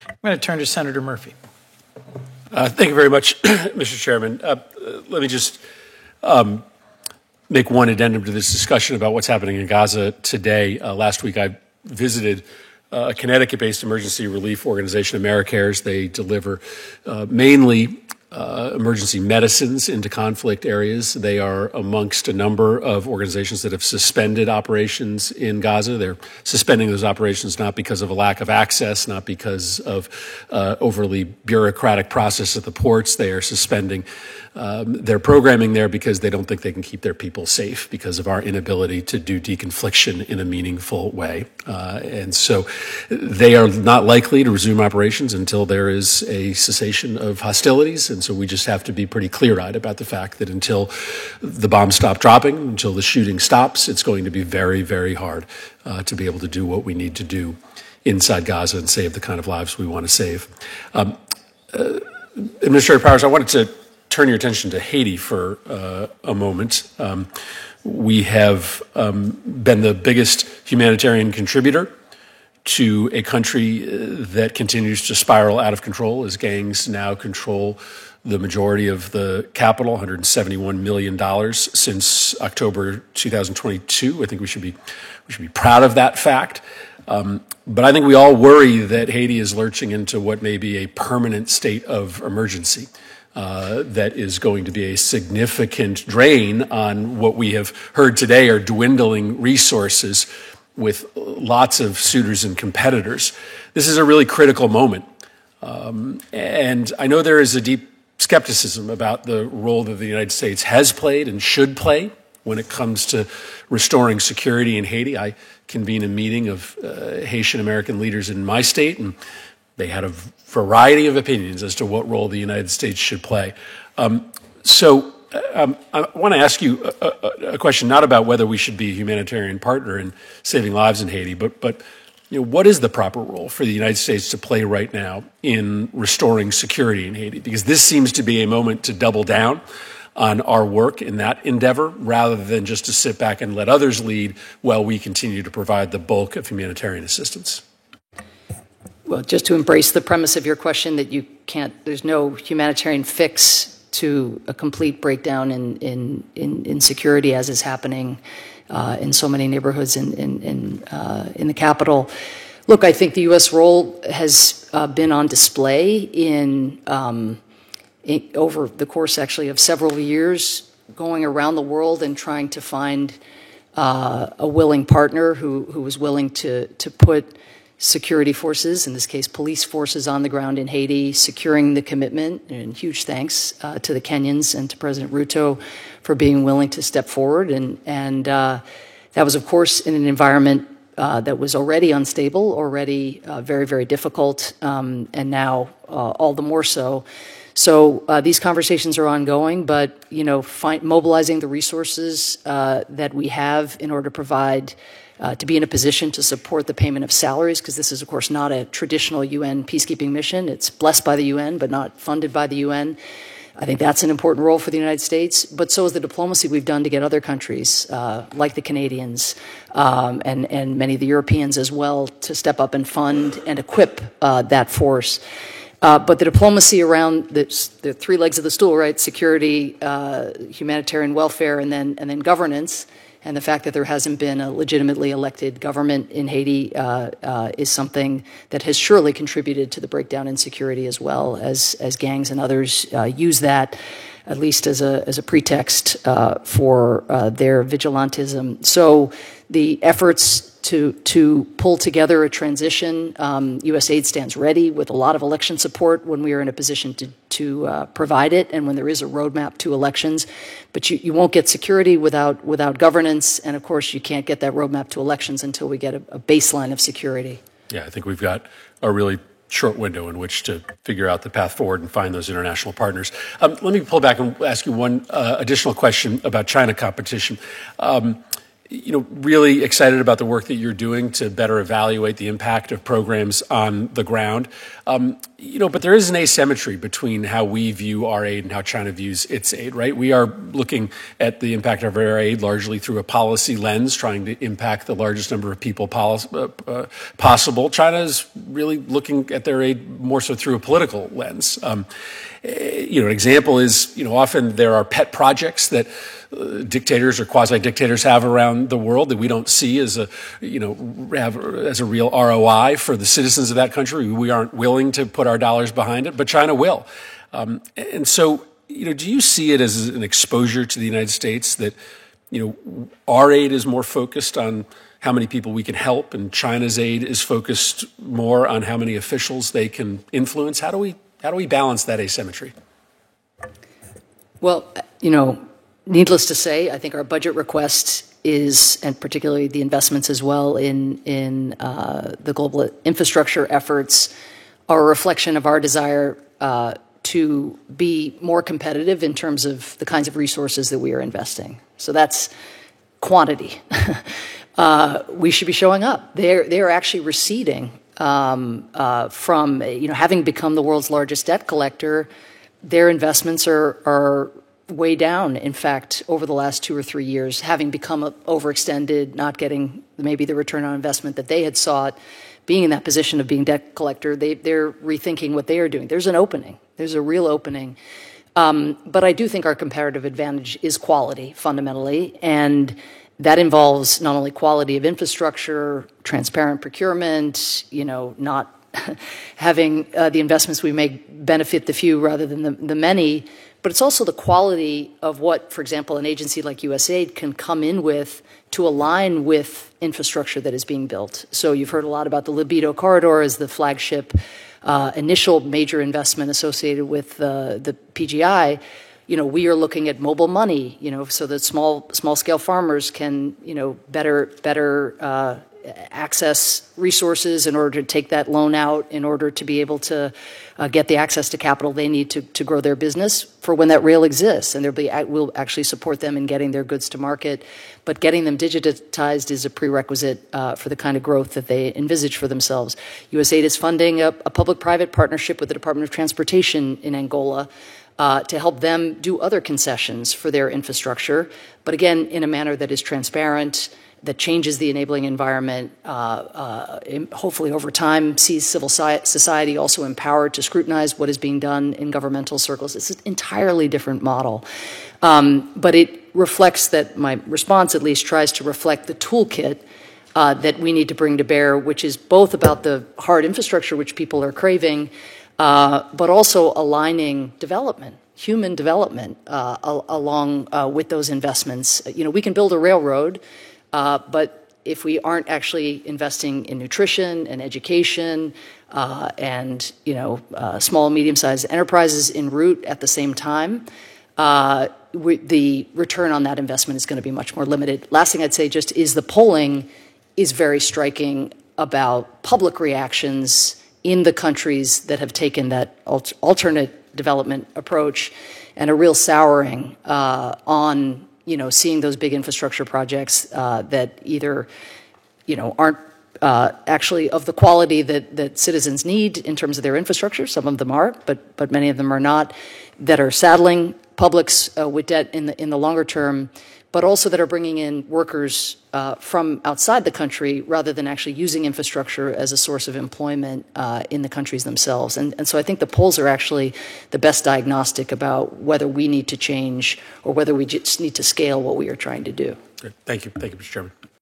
I'm going to turn to Senator Murphy. Thank you very much, Mr. Chairman. Let me just make one addendum to this discussion about what's happening in Gaza today. Last week, I visited a Connecticut-based emergency relief organization, AmeriCares. They deliver mainly emergency medicines into conflict areas. They are amongst a number of organizations that have suspended operations in Gaza. They're suspending those operations not because of a lack of access, not because of overly bureaucratic process at the ports. They are suspending their programming there because they don't think they can keep their people safe because of our inability to do deconfliction in a meaningful way. And so they are not likely to resume operations until there is a cessation of hostilities. And so we just have to be pretty clear-eyed about the fact that until the bombs stop dropping, until the shooting stops, it's going to be very, very hard to be able to do what we need to do inside Gaza and save the kind of lives we want to save. Administrator Powers, I wanted to turn your attention to Haiti for a moment. We have been the biggest humanitarian contributor to a country that continues to spiral out of control as gangs now control the majority of the capital, $171 million since October 2022. I think we should be proud of that fact. But I think we all worry that Haiti is lurching into what may be a permanent state of emergency. That is going to be a significant drain on what we have heard today are dwindling resources with lots of suitors and competitors. This is a really critical moment. And I know there is a deep skepticism about the role that the United States has played and should play when it comes to restoring security in Haiti. I convened a meeting of Haitian American leaders in my state, and they had a variety of opinions as to what role the United States should play. I want to ask you a question, not about whether we should be a humanitarian partner in saving lives in Haiti, but what is the proper role for the United States to play right now in restoring security in Haiti? Because this seems to be a moment to double down on our work in that endeavor, rather than just to sit back and let others lead while we continue to provide the bulk of humanitarian assistance. Well, just to embrace the premise of your question that there's no humanitarian fix to a complete breakdown in security as is happening in so many neighborhoods in the capital. Look, I think the U.S. role has been on display over the course actually of several years, going around the world and trying to find a willing partner who was willing to put security forces, in this case police forces, on the ground in Haiti, securing the commitment. And huge thanks to the Kenyans and to President Ruto for being willing to step forward. And that was, of course, in an environment that was already unstable, already very, very difficult, and now all the more so. So these conversations are ongoing, but mobilizing the resources that we have in order to provide, to be in a position to support the payment of salaries, because this is, of course, not a traditional UN peacekeeping mission. It's blessed by the UN, but not funded by the UN. I think that's an important role for the United States, but so is the diplomacy we've done to get other countries, like the Canadians and many of the Europeans as well, to step up and fund and equip that force. But the diplomacy around the three legs of the stool, right? Security, humanitarian welfare, and then governance, and the fact that there hasn't been a legitimately elected government in Haiti is something that has surely contributed to the breakdown in security, as well as gangs and others use that at least as a pretext for their vigilantism. So the efforts to pull together a transition, USAID stands ready with a lot of election support when we are in a position to provide it, and when there is a roadmap to elections. But you won't get security without governance, and of course you can't get that roadmap to elections until we get a baseline of security. Yeah, I think we've got a really short window in which to figure out the path forward and find those international partners. Let me pull back and ask you one additional question about China competition. Really excited about the work that you're doing to better evaluate the impact of programs on the ground. But there is an asymmetry between how we view our aid and how China views its aid, right? We are looking at the impact of our aid largely through a policy lens, trying to impact the largest number of people possible. China is really looking at their aid more so through a political lens. An example is, often there are pet projects that dictators or quasi-dictators have around the world that we don't see as a real ROI for the citizens of that country. We aren't willing to put our dollars behind it, but China will. And so, do you see it as an exposure to the United States that, our aid is more focused on how many people we can help, and China's aid is focused more on how many officials they can influence? How do we balance that asymmetry? Well, needless to say, I think our budget request is, and particularly the investments as well in the global infrastructure efforts, are a reflection of our desire to be more competitive in terms of the kinds of resources that we are investing. So that's quantity. We should be showing up. They're actually receding from, having become the world's largest debt collector. Their investments are way down, in fact, over the last 2 or 3 years, having become overextended, not getting maybe the return on investment that they had sought. Being in that position of being debt collector, they're rethinking what they are doing. There's an opening. There's a real opening. But I do think our comparative advantage is quality, fundamentally, and that involves not only quality of infrastructure, transparent procurement, not having the investments we make benefit the few rather than the many, but it's also the quality of what, for example, an agency like USAID can come in with to align with infrastructure that is being built. So you've heard a lot about the Libido Corridor as the flagship initial major investment associated with the PGI. We are looking at mobile money, so that small-scale farmers can, better access resources in order to take that loan out, in order to be able to get the access to capital they need to grow their business for when that rail exists. And we'll actually support them in getting their goods to market. But getting them digitized is a prerequisite for the kind of growth that they envisage for themselves. USAID is funding a public-private partnership with the Department of Transportation in Angola to help them do other concessions for their infrastructure, but again, in a manner that is transparent, that changes the enabling environment, hopefully over time sees civil society also empowered to scrutinize what is being done in governmental circles. It's an entirely different model. But it reflects that, my response at least tries to reflect the toolkit that we need to bring to bear, which is both about the hard infrastructure which people are craving, but also aligning development, human development, along with those investments. We can build a railroad, but if we aren't actually investing in nutrition and education and small and medium-sized enterprises en route at the same time, the return on that investment is going to be much more limited. Last thing I'd say just is the polling is very striking about public reactions in the countries that have taken that alternate development approach, and a real souring on seeing those big infrastructure projects that either aren't actually of the quality that citizens need in terms of their infrastructure. Some of them are, but many of them are not, that are saddling publics with debt in the longer term, but also that are bringing in workers from outside the country rather than actually using infrastructure as a source of employment in the countries themselves. And so I think the polls are actually the best diagnostic about whether we need to change or whether we just need to scale what we are trying to do. Good. Thank you. Thank you, Mr. Chairman.